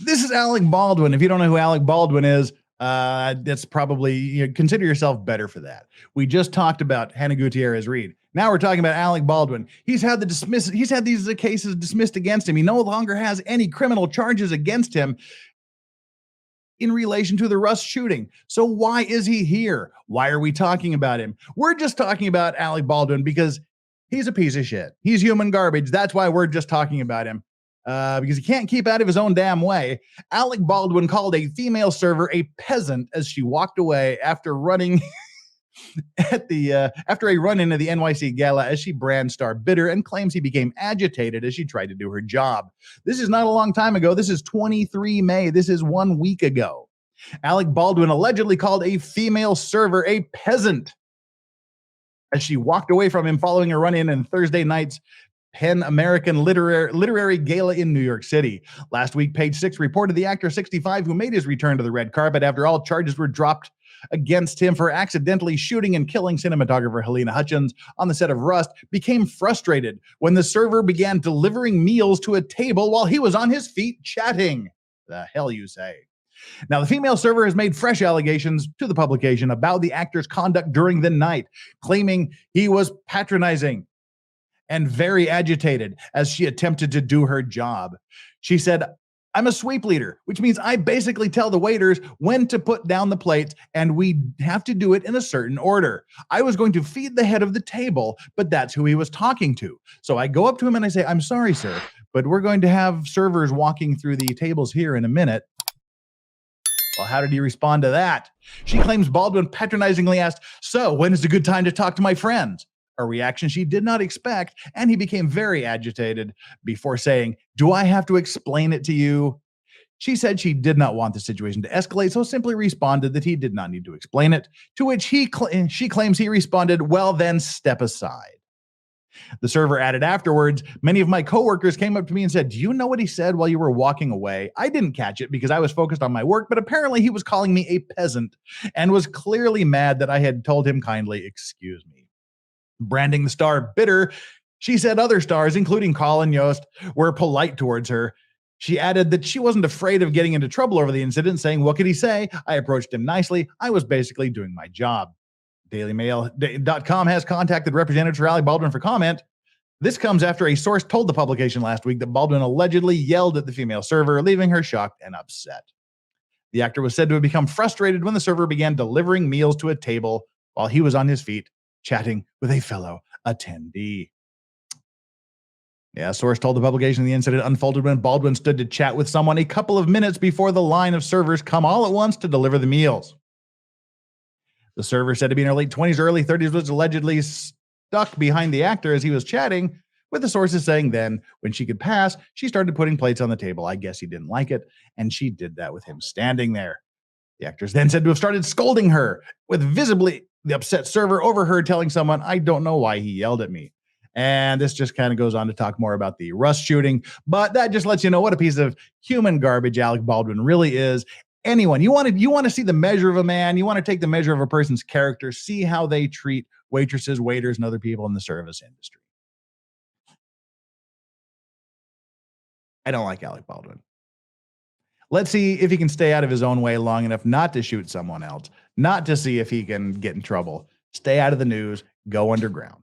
This is Alec Baldwin. If you don't know who Alec Baldwin is, that's probably, consider yourself better for that. We just talked about Hannah Gutierrez Reed. Now we're talking about Alec Baldwin. He's had these cases dismissed against him. He no longer has any criminal charges against him in relation to the Rust shooting. So why is he here? Why are we talking about him? We're just talking about Alec Baldwin because he's a piece of shit. He's human garbage. That's why we're just talking about him. Because he can't keep out of his own damn way. Alec Baldwin called a female server a peasant as she walked away after running after a run-in at the NYC gala as she brand star bitter and claims he became agitated as she tried to do her job. This is not a long time ago. This is 23 May. This is 1 week ago. Alec Baldwin allegedly called a female server a peasant as she walked away from him following a run-in in Thursday night's Pan American Literary Gala in New York City. Last week, Page Six reported the actor 65, who made his return to the red carpet after all charges were dropped against him for accidentally shooting and killing cinematographer Helena Hutchins on the set of Rust, became frustrated when the server began delivering meals to a table while he was on his feet chatting. The hell you say? Now, the female server has made fresh allegations to the publication about the actor's conduct during the night, claiming he was patronizing and very agitated as she attempted to do her job. She said, "I'm a sweep leader, which means I basically tell the waiters when to put down the plates, and we have to do it in a certain order. I was going to feed the head of the table, but that's who he was talking to. So I go up to him and I say, 'I'm sorry, sir, but we're going to have servers walking through the tables here in a minute.'" Well, how did he respond to that? She claims Baldwin patronizingly asked, "So when is a good time to talk to my friends?" A reaction she did not expect, and he became very agitated before saying, "Do I have to explain it to you?" She said she did not want the situation to escalate, so simply responded that he did not need to explain it, to which she claims he responded, "Well, then step aside." The server added afterwards, "Many of my coworkers came up to me and said, 'Do you know what he said while you were walking away?' I didn't catch it because I was focused on my work, but apparently he was calling me a peasant and was clearly mad that I had told him kindly, 'Excuse me.'" Branding the star bitter, she said other stars, including Colin Yost, were polite towards her. She added that she wasn't afraid of getting into trouble over the incident, saying, "What could he say? I approached him nicely. I was basically doing my job." DailyMail.com has contacted Representative Alec Baldwin for comment. This comes after a source told the publication last week that Baldwin allegedly yelled at the female server, leaving her shocked and upset. The actor was said to have become frustrated when the server began delivering meals to a table while he was on his feet, chatting with a fellow attendee. Yeah, a source told the publication the incident unfolded when Baldwin stood to chat with someone a couple of minutes before the line of servers come all at once to deliver the meals. The server, said to be in her late 20s or early 30s, was allegedly stuck behind the actor as he was chatting, with the sources saying then, when she could pass, she started putting plates on the table. I guess he didn't like it, and she did that with him standing there. The actors then said to have started scolding her, with visibly the upset server overheard telling someone, "I don't know why he yelled at me." And this just kind of goes on to talk more about the Rust shooting, but that just lets you know what a piece of human garbage Alec Baldwin really is. Anyone, you want to see the measure of a man, you want to take the measure of a person's character, see how they treat waitresses, waiters, and other people in the service industry. I don't like Alec Baldwin. Let's see if he can stay out of his own way long enough not to shoot someone else, not to see if he can get in trouble. Stay out of the news, go underground.